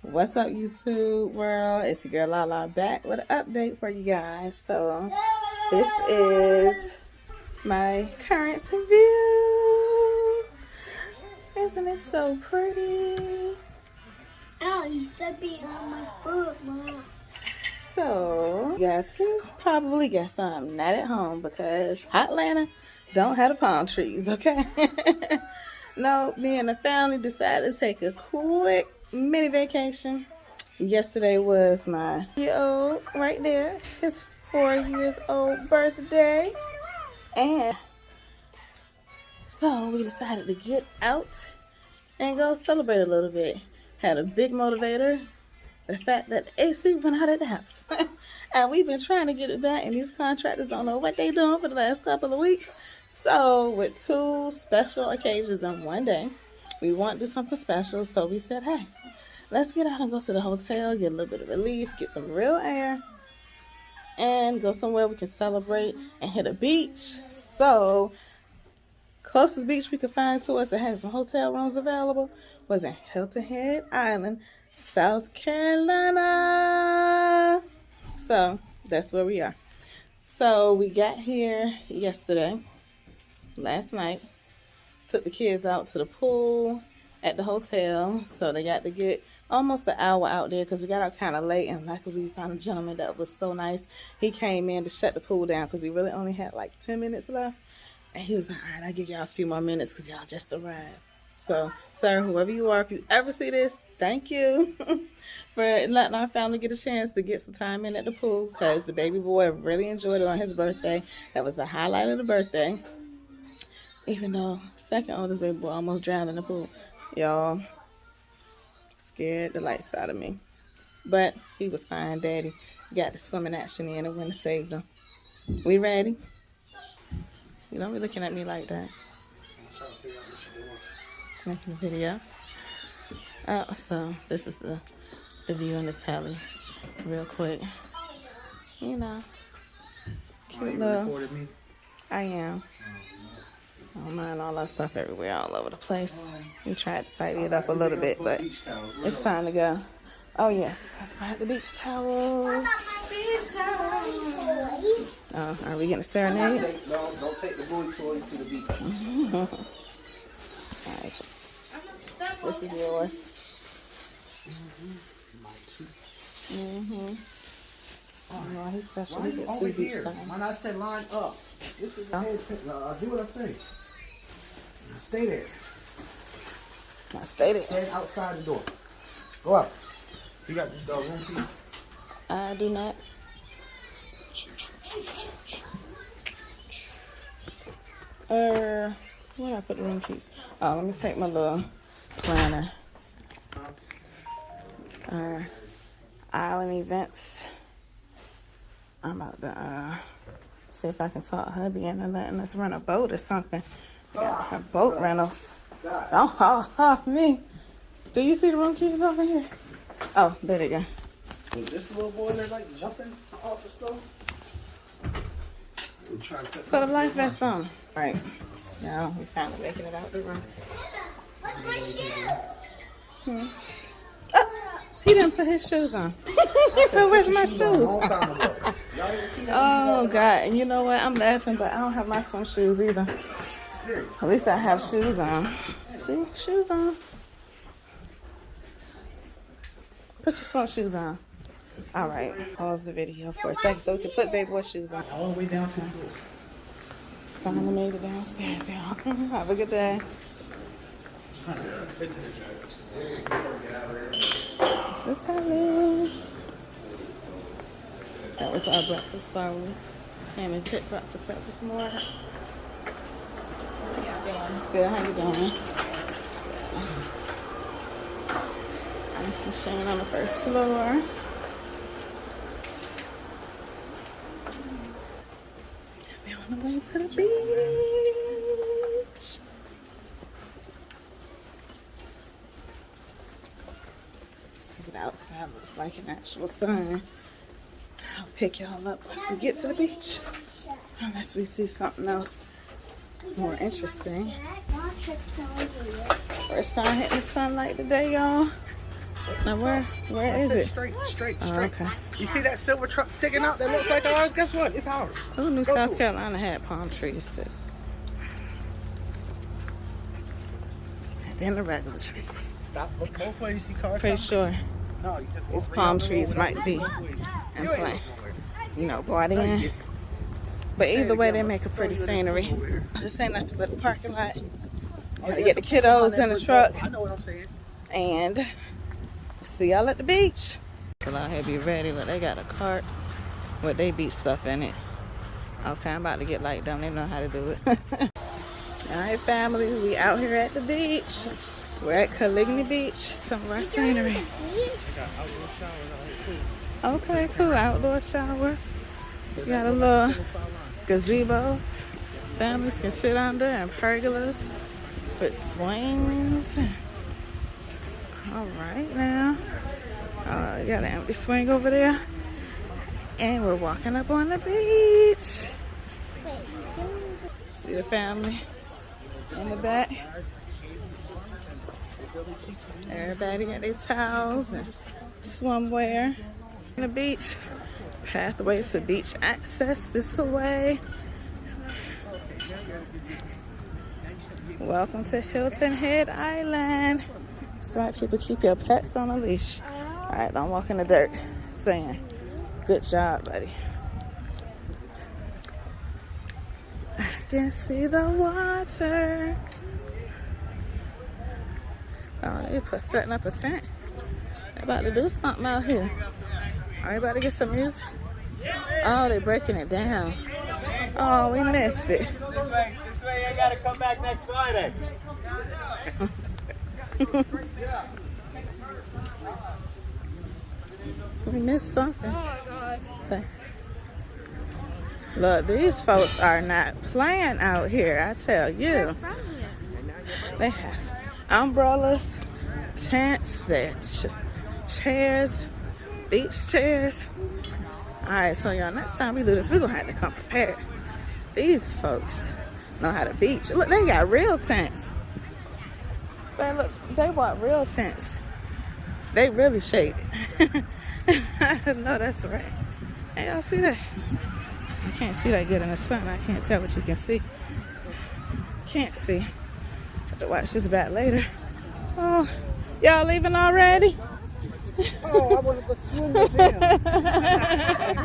What's up, YouTube world? It's your girl Lala back with an update for you guys. So this is my current view. Isn't it so pretty? Ow, you stepping on my foot, Mom. So you guys can probably guess I'm not at home because Atlanta don't have the palm trees, okay? No, me and the family decided to take a quick mini vacation. Yesterday was my year-old right there, his 4-year-old birthday. And so we decided to get out and go celebrate a little bit. Had a big motivator, the fact that the AC went out at the house. And we've been trying to get it back, and these contractors don't know what they're doing for the last couple of weeks. So with 2 special occasions in one day, we want to do something special. So we said, hey, let's get out and go to the hotel, get a little bit of relief, get some real air, and go somewhere we can celebrate and hit a beach. So closest beach we could find to us that had some hotel rooms available was in Hilton Head Island, South Carolina. So that's where we are. So we got here last night, took the kids out to the pool at the hotel. So they got to get almost an hour out there because we got out kind of late, and luckily we found a gentleman that was so nice. He came in to shut the pool down because he really only had like 10 minutes left. And he was like, all right, I'll give y'all a few more minutes because y'all just arrived. So, sir, whoever you are, if you ever see this, thank you for letting our family get a chance to get some time in at the pool because the baby boy really enjoyed it on his birthday. That was the highlight of the birthday. Even though second oldest baby boy almost drowned in the pool. Y'all, scared the lights out of me. But he was fine. Daddy got the swimming action in and went and saved him. We ready? You don't be looking at me like that. Making a video. Oh, so this is the view in the telly. Real quick. You know. Cute little. I am. I don't mind all that stuff everywhere, all over the place. We tried to tidy it up a little bit, but it's time to go. Oh, yes. Let's buy the beach towels. Oh, are we getting a serenade? No, don't take the boy toys to the beach. All right. This is yours. Oh, no, he's special. He gets 2 beach towels. When I said line up, this is the head. Do what I say. Stay there. Now stay there. Stand outside the door. Go out. You got the room key? I do not. Where did I put the room keys? Oh, let me take my little planner. Island events. I'm about to see if I can talk hubby into letting us run a boat or something. We got a boat rentals. Oh, me. Do you see the room keys over here? Oh, there they go. Was this the little boy that like jumping off the stove? Put a life vest on. All right. Now we finally making it out the room. What's my shoes? Oh, he didn't put his shoes on. He said, where's my shoes? Oh, God. And you know what? I'm laughing, but I don't have my swim shoes either. At least I have shoes on. See? Shoes on. Put your swim shoes on. All right. Pause the video for a second so we can put baby boy shoes on. All the way down to the door. Finally made it downstairs, y'all. Have a good day. Let's have it. That was our breakfast bar. We came and picked breakfast up this morning. Good, how you doing? I'm just Shane on the first floor. We're on the way to the beach. Let's take it outside. Looks like an actual sun. I'll pick y'all up once we get to the beach. Unless we see something else more interesting. First time hitting the sunlight today, y'all. Now where That's is it? Straight. Oh, okay. You see that silver truck sticking out that looks like ours? Guess what? It's ours. Who knew Go to South it. Carolina had palm trees too? Then the regular trees. Stop. Look both ways. You see cars Pretty coming? sure No, you just these go palm down the road trees without might be looking both ways. in You ain't play. looking nowhere. You know, brought in. But either way, they make a pretty scenery. This ain't nothing but a parking lot. Gotta get the kiddos in the truck. I know what I'm saying. And see y'all at the beach. Well, out here be ready. Look, they got a cart with they beach stuff in it. Okay, I'm about to get like them. They know how to do it. Alright, family, we out here at the beach. We're at Caligny Beach. Some of our scenery. Okay, cool. Outdoor showers. We got a little gazebo. Families can sit under and pergolas with swings. All right now. You got an empty swing over there. And we're walking up on the beach. See the family in the back. Everybody got their towels and swimwear. On the beach. Pathway to beach access this way. Welcome to Hilton Head Island. That's right, people, keep your pets on a leash. All right, don't walk in the dirt. Saying, good job, buddy. I can see the water. Oh, they setting up a tent. They about to do something out here. Are you about to get some music? Oh, they're breaking it down. Oh, we missed it. This way, I gotta come back next Friday. We missed something. Look, these folks are not playing out here, I tell you. They have umbrellas, tents, chairs, beach chairs. Alright, so y'all, next time we do this, we're gonna have to come prepared. These folks know how to beach. Look, they got real tents. Man, look, they bought real tents. They really shaded. I know that's right. Hey, y'all see that? I can't see that good in the sun. I can't tell what you can see. Can't see. Have to watch this back later. Oh, y'all leaving already? Oh, I want to go swim with them. We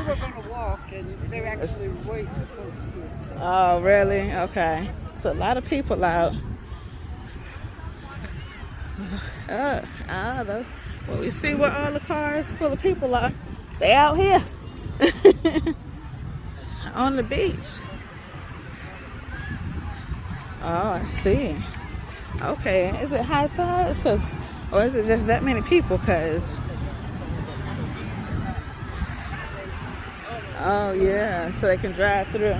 were going to walk, and they're actually way too close to it. Oh, really? Okay. So a lot of people out. I don't know. Well, we see where all the cars full of people are. They out here. On the beach. Oh, I see. Okay, is it high tide? Or is it just that many people? Oh yeah, so they can drive through.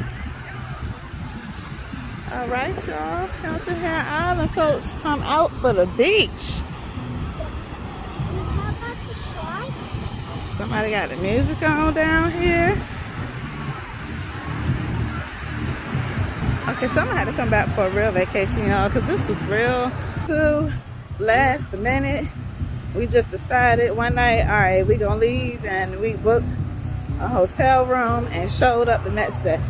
All right, y'all. Hilton Head Island folks come out for the beach. How about the slide? Somebody got the music on down here. Okay, so I'm gonna have to come back for a real vacation, y'all, because this is real. Too last minute, we just decided one night, all right, we gonna leave, and we booked a hotel room and showed up the next day.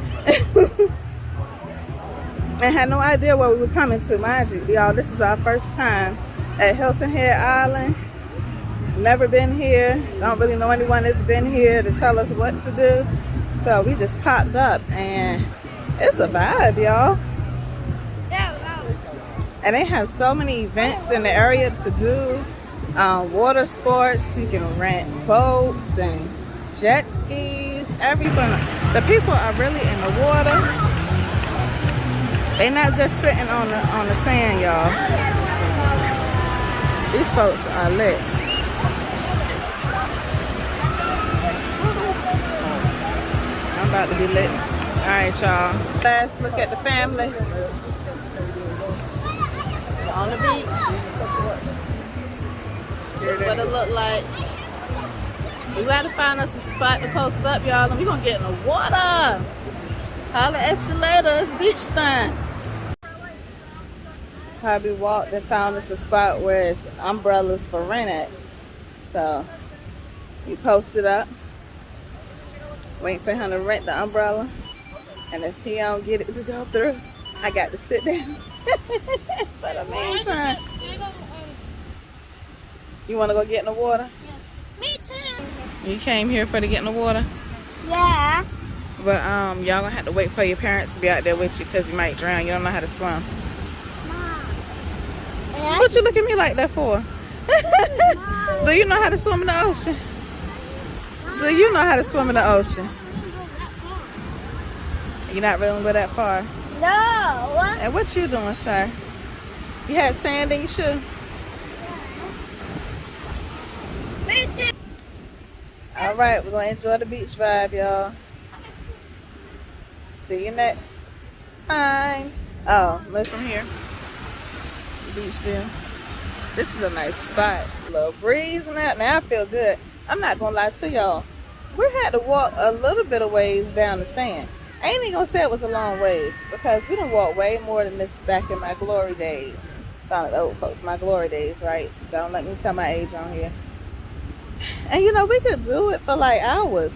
And had no idea where we were coming to, mind you, y'all. This is our first time at Hilton Head Island. Never been here. Don't really know anyone that's been here to tell us what to do. So we just popped up, and it's a vibe, y'all. And they have so many events in the area to do. Water sports, you can rent boats and jet skis, everything. The people are really in the water. They're not just sitting on the sand, y'all. These folks are lit. I'm about to be lit. All right, y'all. Let's look at the family on the beach. This is what it look like. We gotta find us a spot to post up, y'all, and we're gonna get in the water. Holla at you later. It's beach time. Probably walked and found us a spot where it's umbrellas for rent at. So we posted up, waiting for him to rent the umbrella. And if he don't get it to go through, I got to sit down for the meantime. You want to go get in the water? Me too. You came here for to get in the water? Yeah. But y'all gonna have to wait for your parents to be out there with you because you might drown. You don't know how to swim. Mom. What you look at me like that for? Do you know how to swim in the ocean? Do you know how to swim in the ocean? You're not really gonna go that far. No. And what you doing, sir? You had sand in your shoe? Me too. All right, we're gonna enjoy the beach vibe, y'all. See you next time. Oh, look from here. Beach view. This is a nice spot. Little breeze and that. Now I feel good. I'm not gonna lie to y'all. We had to walk a little bit of ways down the sand. I ain't even gonna say it was a long ways because we done walked way more than this back in my glory days. Sound like old folks, my glory days, right? Don't let me tell my age on here. And you know, we could do it for like hours.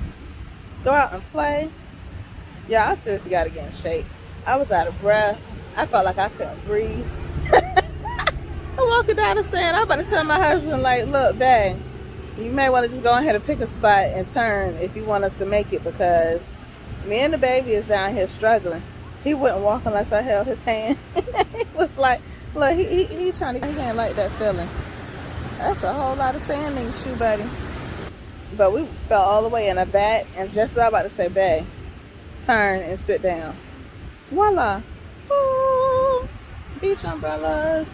Go out and play. Yeah, I seriously gotta get in shape. I was out of breath. I felt like I couldn't breathe. I'm walking down the sand. I'm about to tell my husband, like, look, babe, you may want to just go ahead and pick a spot and turn if you want us to make it because me and the baby is down here struggling. He wouldn't walk unless I held his hand. He was like, look, he trying to, he ain't like that feeling. That's a whole lot of sand in your shoe, buddy. But we fell all the way in a bat, and just as I was about to say, babe, turn and sit down. Voila. Ooh, beach umbrellas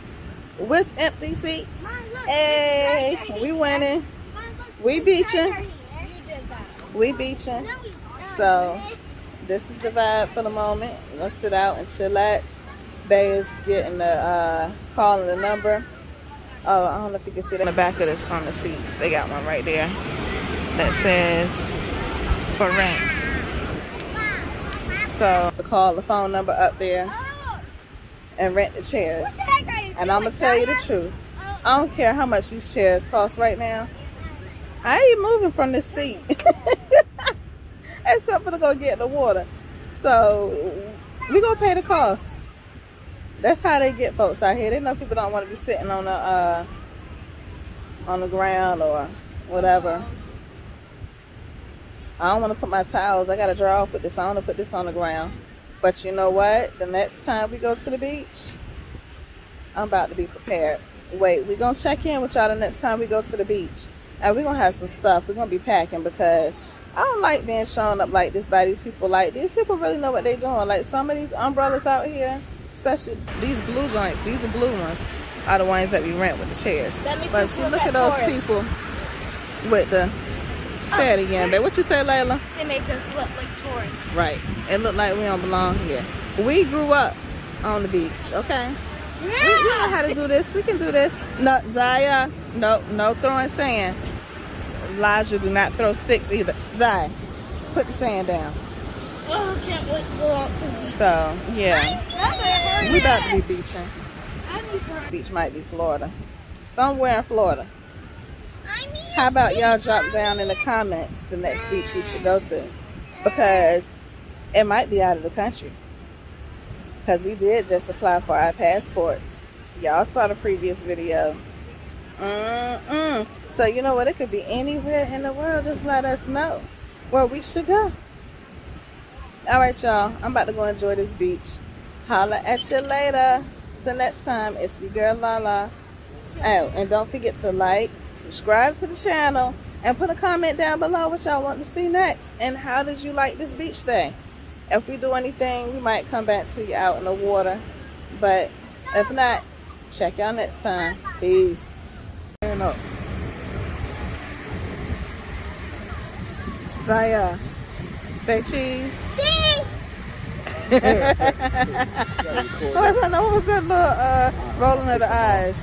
with empty seats. Mom, look, Hey, there's we right winning. Mom, look, We there's beaching. right here. You did that. We beaching. No, we don't. So this is the vibe for the moment. We're gonna sit out and chillax. Bay is getting the calling the number. Oh, I don't know if you can see that in the back of this on the seats. They got one right there that says for rent. So to call the phone number up there Oh, and rent the chairs. what the heck are you And I'm gonna tell you the truth. I don't care how much these chairs cost right now. I ain't moving from this seat. Except for to go get in the water. So we gonna pay the cost. That's how they get folks out here. They know people don't want to be sitting on the ground or whatever. I don't want to put my towels. I gotta dry off with this. I want to put this on the ground. But you know what? The next time we go to the beach, I'm about to be prepared. Wait, we're gonna check in with y'all the next time we go to the beach. And we're gonna have some stuff. We're gonna be packing because I don't like being shown up like this by these people. Like, these people really know what they're doing. Like, some of these umbrellas out here, especially these blue joints, these are blue ones, are the ones that we rent with the chairs. That makes But us see, look look at at those tourists. people with the, say it again, babe. What you say, Layla? They make us look like tourists. Right. It looked like we don't belong here. We grew up on the beach, okay? We know how to do this. We can do this. No, Zaya, no throwing sand. Elijah, do not throw sticks either. Zaya, put the sand down. Oh, can't wait to go out to the beach. So, yeah. We about to be beaching. Beach might be Florida. Somewhere in Florida. How about y'all drop down in the comments the next beach we should go to? Because it might be out of the country. Because we did just apply for our passports. Y'all saw the previous video. So you know what? It could be anywhere in the world. Just let us know where we should go. All right, y'all. I'm about to go enjoy this beach. Holla at you later. Till next time, it's your girl Lala. Oh, and don't forget to like, subscribe to the channel, and put a comment down below what y'all want to see next. And how did you like this beach day? If we do anything, we might come back to you out in the water. But if not, check y'all next time. Peace. Turn up. Zaya, say cheese. Cheese! What was that little rolling of the eyes?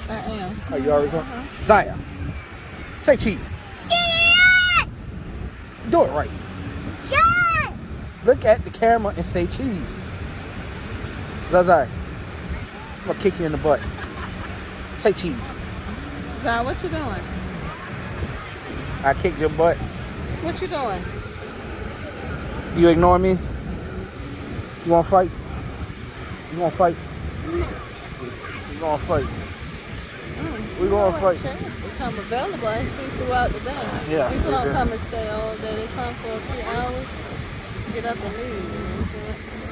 I am. Are you already going? Zaya, say cheese. Cheese! Do it right. Cheese! Look at the camera and say cheese. Zaya, I'm gonna kick you in the butt. Say cheese. Zai, what you doing? I kicked your butt. What you doing? You ignore me? You wanna fight? You wanna fight? You gonna fight? We gonna fight. Chairs become available, I see, throughout the day. Yeah, People see don't that. come and stay all day. They come for a few hours, get up and leave.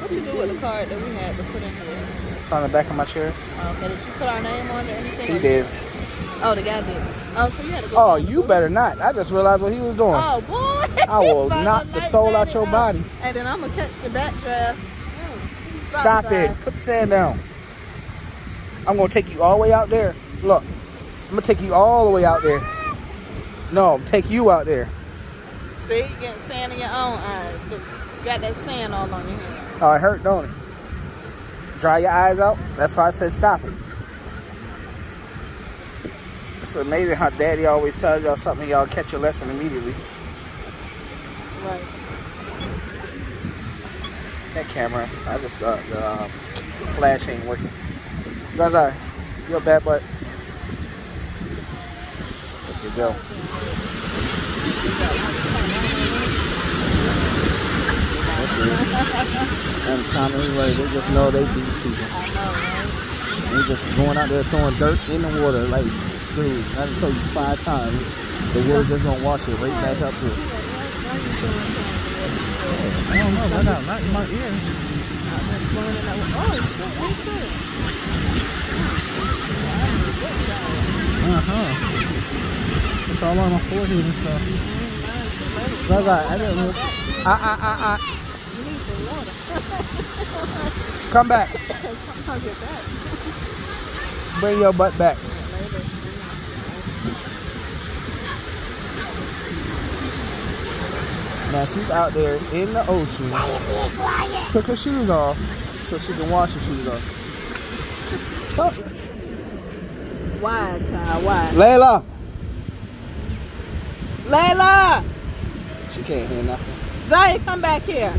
What you do with the card that we had to put in here? It's on the back of my chair. Okay, did you put our name on it or anything? He did. Oh, the guy did. Oh, so you had to go. Oh, down the you booth? better not. I just realized what he was doing. Oh, boy. I will About knock to the knock soul out Daddy your body. And then I'm going to catch the backdraft. Stop it. Put the sand down. I'm going to take you all the way out there. Look. I'm going to take you all the way out there. No, take you out there. See, you getting sand in your own eyes. 'Cause you got that sand all on your hand. Oh, it hurt, don't it? Dry your eyes out. That's why I said stop it. It's amazing how Daddy always tells y'all something, y'all catch your lesson immediately. Right. That camera, I just the flash ain't working. Zaza, you're a bad butt. There you go. And Tommy, anyway, they just know they these people. I know, right? They just going out there throwing dirt in the water. Like, dude, I done told you 5 times. The water just gonna wash it right back up here. I don't know, right now, not in my ear. It's all on my forehead and stuff. Zaza, I didn't look. You need some water. Come back. Sometimes you're back. Bring your butt back. Now she's out there in the ocean. Took her shoes off so she can wash her shoes off. Oh. Why, child? Why? Layla! Layla! She can't hear nothing. Zaya, come back here.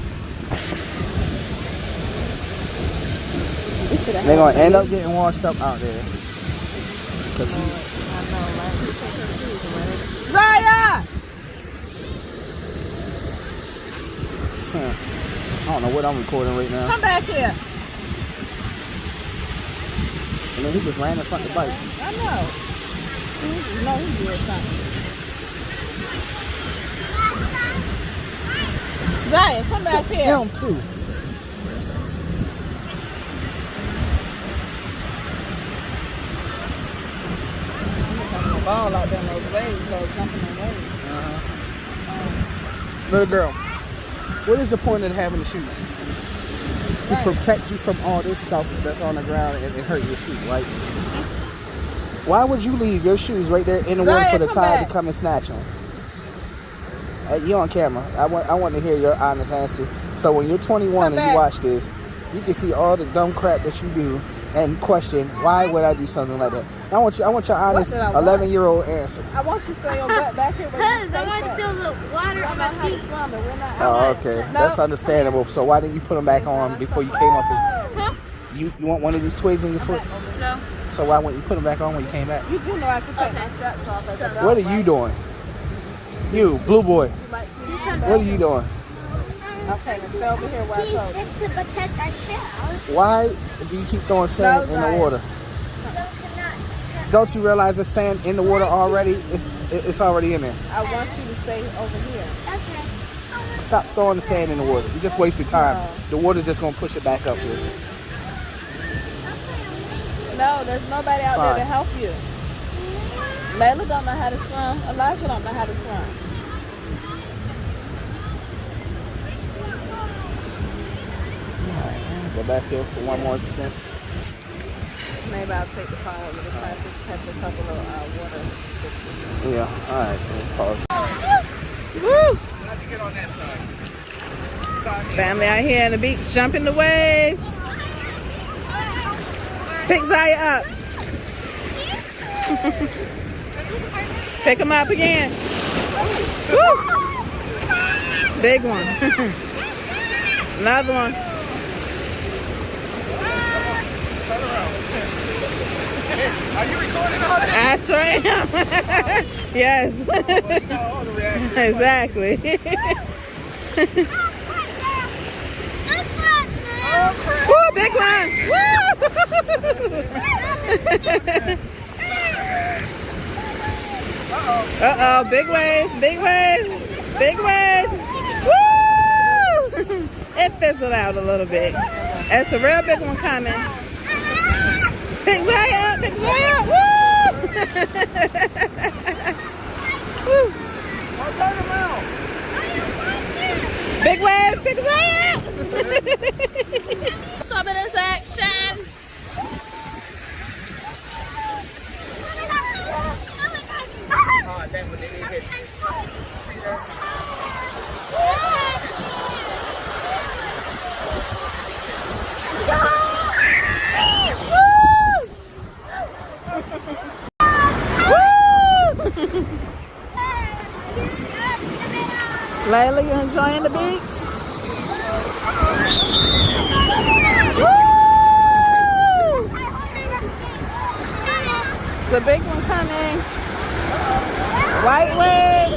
They're gonna end up getting washed up out there. Cause she, Zaya! I don't know what I'm recording right now. Come back here. And then he just ran in front of the bike. I know. No, he did something. Zaya, come back here. Him too. Ball out there in those waves, though, jumping in waves. Little girl, what is the point of having the shoes? To protect you from all this stuff that's on the ground and hurt your feet, right? Why would you leave your shoes right there in the water for the tide to come and snatch them? You on camera. I want to hear your honest answer. So when you're 21 and you watch this, you can see all the dumb crap that you do and question, why would I do something like that? I want your honest 11-year-old answer. I want you to throw your butt back here. Because I want to feel the water on my feet. Oh, okay. That's understandable. So why didn't you put them back on before you came up here? Huh? You want one of these twigs in your foot? No. So why wouldn't you put them back on when you came back? You do know I can take my straps off as a dog. What are you doing? You, blue boy. What are you doing? Okay, let's stay over here where I He's told you. just to protect our shell. Why do you keep throwing sand in the water? So cannot. Don't you realize the sand in the water already? It's already in there. I want you to stay over here. Okay. Stop throwing the sand in the water. You just wasted time. The water's just gonna push it back up here. No, there's nobody out there to help you. Layla don't know how to swim. Elijah don't know how to swim. Go back here for one more stint. Maybe I'll take the phone with me this time to catch a couple of water pictures. Yeah, alright. Pause. Woo! How'd you get on that side? Family out here on the beach jumping the waves. Pick Zaya up. Pick him up again. Woo! Big one. Another one. Are you recording all that? I sure am. Yes. Well, you got all the reactions. Exactly. Oh, crap. Woo, big one. Woo! Uh-oh, big wave, big wave, big wave. Woo! It fizzled out a little bit. It's a real big one coming. Big Zay up, big Zay up. Woo! Woo! I'll turn them out. Big wave, big Zay up. Some of this action. Oh, that one didn't even hit. Layla, you enjoying the beach? Woo! The big one coming. White wave.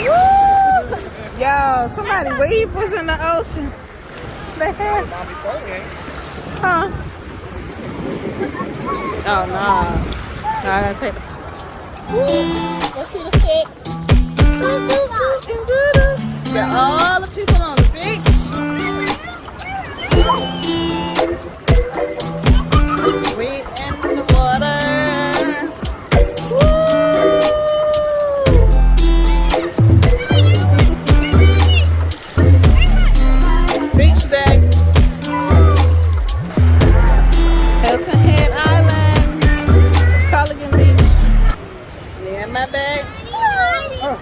Woo! Yo, somebody wave was in the ocean. The heck? Huh? Oh no. No, I gotta take the. Woo! Let's see the fit. Got all the people on the beach. We in the water. Woo! Beach day. Hilton Head Island. Colligan Beach. Me and my bag. Uh-oh.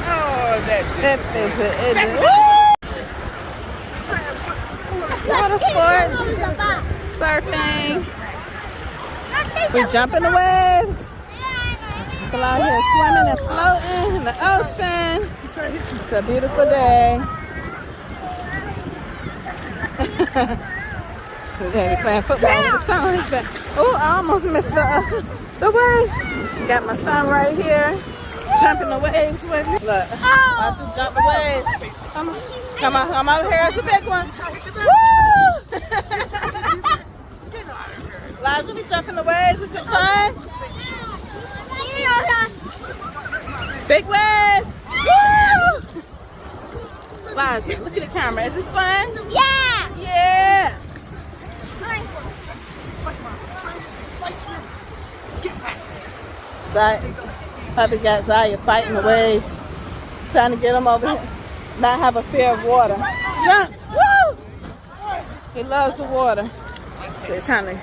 Oh, that That is it. Water sports, surfing. We jump in the waves. People out here swimming and floating in the ocean. It's a beautiful day. Daddy playing football with the sun. Oh, I almost missed the wave. Got my son right here, jumping the waves with me. Look, I just jumped the waves. Come on, come on, come over here. It's a big one. Woo! Elijah, we jumping the waves. Is it fun? Big wave. Woo! Elijah, look at the camera. Is this fun? Yeah. Yeah. Puppy got Zaya fighting the waves, trying to get him over here, not have a fear of water. Jump! Woo! He loves the water. So he's trying to.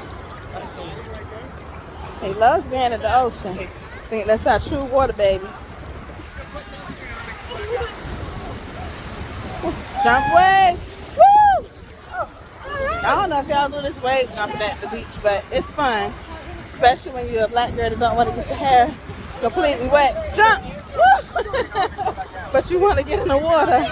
He loves being at the ocean. I think that's our true water baby. Jump wave! Woo! I don't know if y'all do this wave jumping at the beach, but it's fun. Especially when you're a black girl that don't want to get your hair completely wet. Jump! Woo! But you want to get in the water.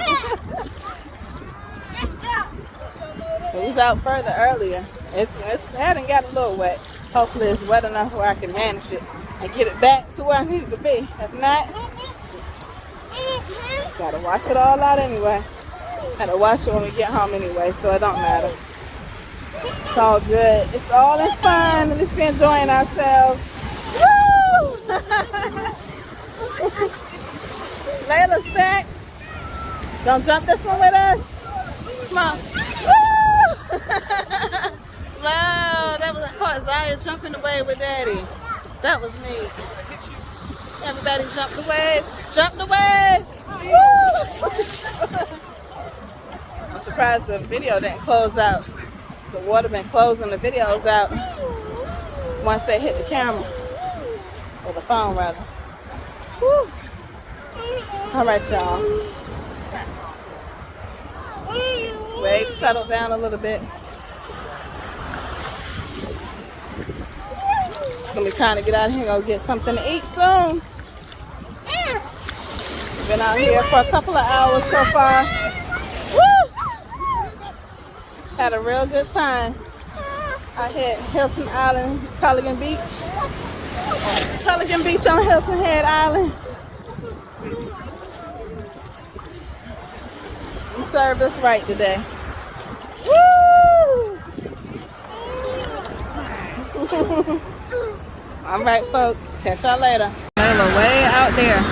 It was out further earlier. It hadn't got a little wet. Hopefully it's wet enough where I can manage it and get it back to where I need it to be. If not, just gotta wash it all out anyway. Gotta wash it when we get home anyway, so it don't matter. It's all good. It's all in fun. At least we're enjoying ourselves. Woo! Layla's back. Gonna jump this one with us? Come on. Woo! Wow, that was hard. Zaya jumping away with Daddy. That was neat. Everybody jump the wave. Jump the wave. Woo! I'm surprised the video didn't close out. The water been closing the videos out once they hit the camera. Or the phone, rather. Woo. All right, y'all. Waves settled down a little bit. It's gonna be time to get out of here and go get something to eat soon. Been out here for a couple of hours so far. Had a real good time. I hit Hilton Island, Culligan Beach. Culligan Beach on Hilton Head Island. You served us right today. Woo! All right, folks. Catch y'all later. They were way out there.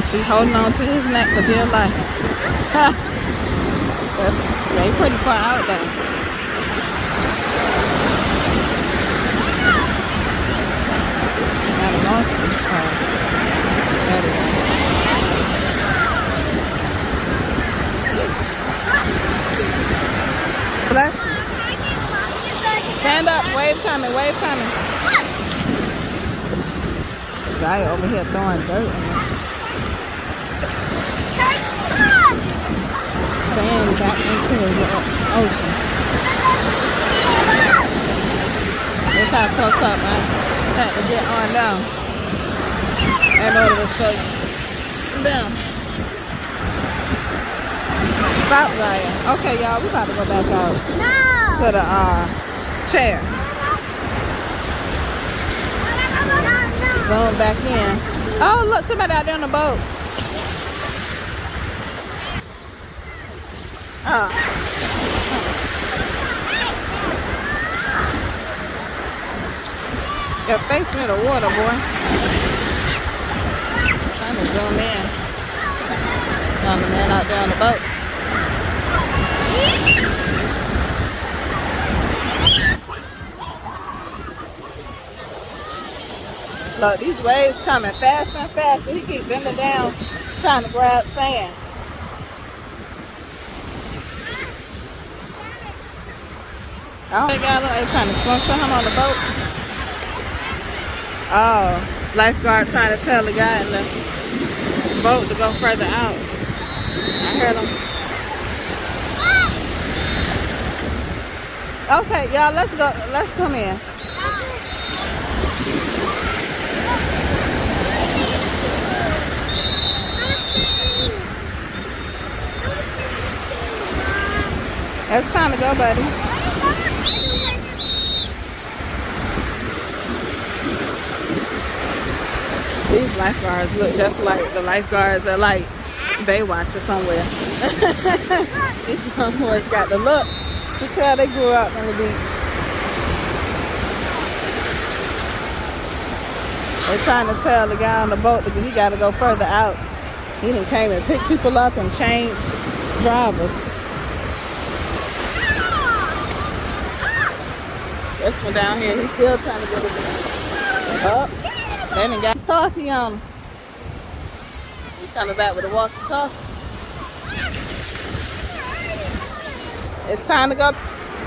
She's holding on to his neck for dear life. They pretty far out there. Got a monster. Oh, there we go. Bless you. Stand up. Wave coming. Wave coming. Guy over here throwing dirt in there. Sand back into the ocean. Look how close up I had to get on down in order to show you. Down. Stop, Ryan. Okay, y'all, we about to go back out to the chair. Zoom back in. Oh, look, somebody out there on the boat. Oh. Your face near the water, boy. Trying to zoom in. On the man out there on the boat. Look, these waves coming faster and faster. He keep bending down, trying to grab sand. Oh, they got they trying to swim to him on the boat. Oh, lifeguard trying to tell the guy in the boat to go further out. I heard him. Okay, y'all, let's go. Let's come in. It's time to go, buddy. These lifeguards look just like the lifeguards at like Baywatch or somewhere. These homeboys got the look. You tell they grew up on the beach. They're trying to tell the guy on the boat that he got to go further out. He done came and picked people up and changed drivers. This one down here, he's still trying to get it up. They done got talkie on him. He's coming back with a walkie-talkie. It's time to go.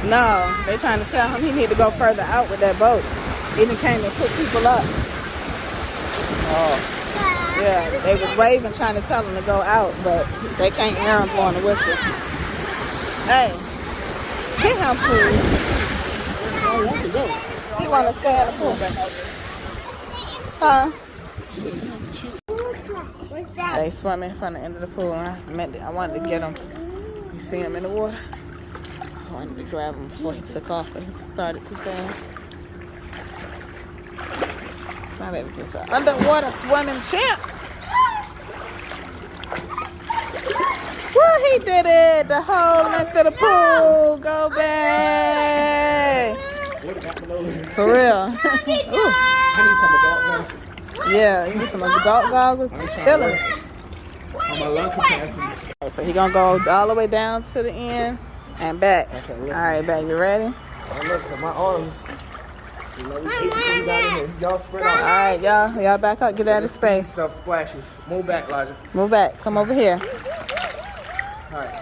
No, they trying to tell him he need to go further out with that boat. He done came and put people up. Oh. Yeah, they was waving trying to tell him to go out, but they can't hear him blowing the whistle. Hey, get him, please. He want to stay in the pool. Huh? What's that? They swimming from the end of the pool. I wanted to get him. You see him in the water. I wanted to grab him before he took off, but he started too fast. My baby gets an underwater swimming champ. Woo, he did it. The whole length of the pool. Go back. For real. I need some adult glasses. Yeah, you need some adult goggles. I'm chilling. On my lung capacity. So he gonna go all the way down to the end and back. Okay, all right, baby, you ready? Look at my arms. Y'all spread out. All right, y'all back up. Get out of space. Stuff splashy. Move back, Elijah. Move back. Come over here. All right.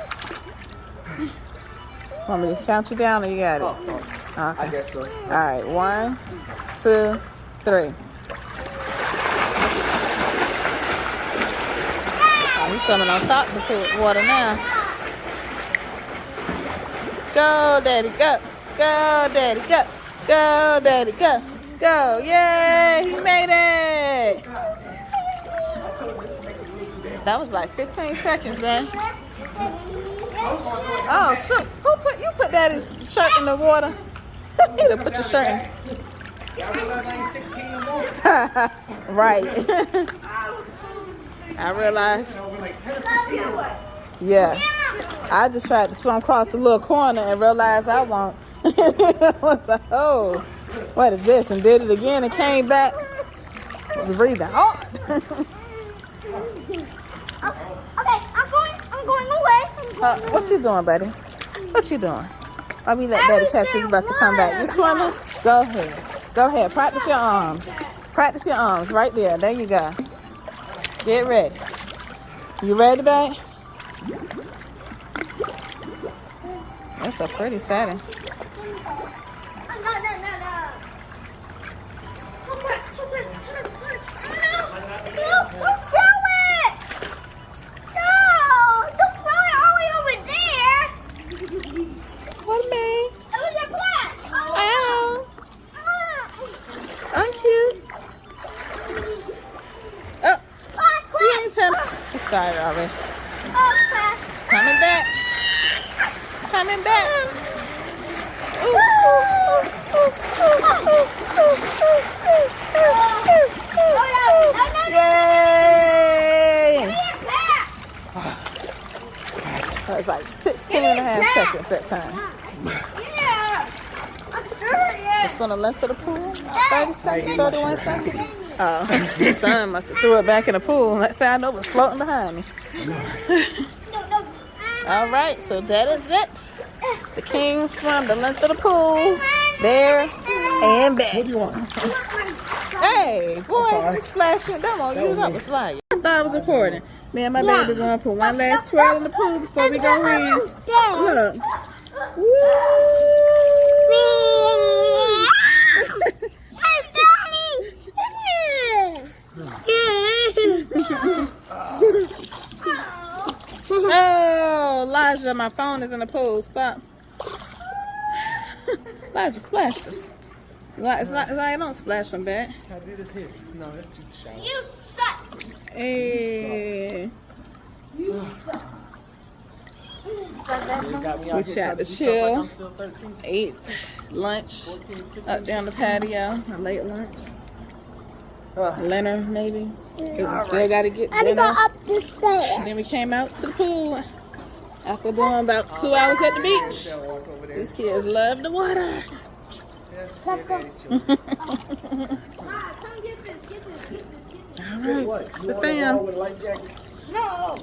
Want me to count you down or you got it? Okay. I guess so. All right, 1, 2, 3. Oh, he's swimming on top of the pool water now. Go, daddy, go. Go, daddy, go. Go, daddy, go. Go. Yay, he made it. I told you this to make it loose and That was like 15 seconds, man. Oh, shoot. You put daddy's shirt in the water? You need to put your shirt in. Right. I realized. Yeah. I just tried to swim across the little corner and realized I won't. I was like, oh, what is this? And did it again and came back. Breathing hard. Okay, I'm going away. What you doing, buddy? What you doing? I'll be let daddy catch his breath to come back. You swimming? Go ahead. Go ahead. Practice your arms. Practice your arms right there. There you go. Get ready. You ready, babe? That's a pretty setting. No. No, don't throw it! No, don't throw it all the way over there. What a man. It was your plant. Ow. I'm cute. Oh, you ain't tell me. It started already. Coming back. Coming back. Yay! That was like 16 and a half seconds that time. Just want the length of the pool? 30 seconds, 31 seconds? Oh, the son must have threw it back in the pool. Let's say I know it was floating behind me. All right, so that is it. The king swam the length of the pool, there and back. What do you want? Hey, boy, you splashing. Come on, you know it's like. I thought I was recording. Me and my baby going for one last twirl in the pool before we go in. Look. Oh, Elijah, my phone is in the pool. Stop. Elijah splashed us. Elijah, don't splash them back. Can I do this here? No, that's too shallow. You suck. Hey. We tried to Like chill, I'm still 13. ate lunch up down the patio, a late lunch. Dinner, maybe. We still got to get I dinner. go up the stairs. And then we came out to the pool after doing about 2 hours at the beach. These kids love the water. All right, it's the fam. No.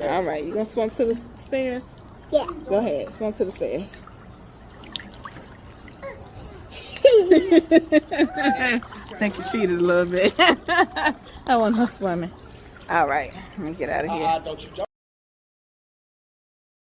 All right, you gonna swim to the stairs? Yeah. Go ahead, swim to the stairs. I think you cheated a little bit. I want her swimming. All right, let me get out of here. Don't you jump.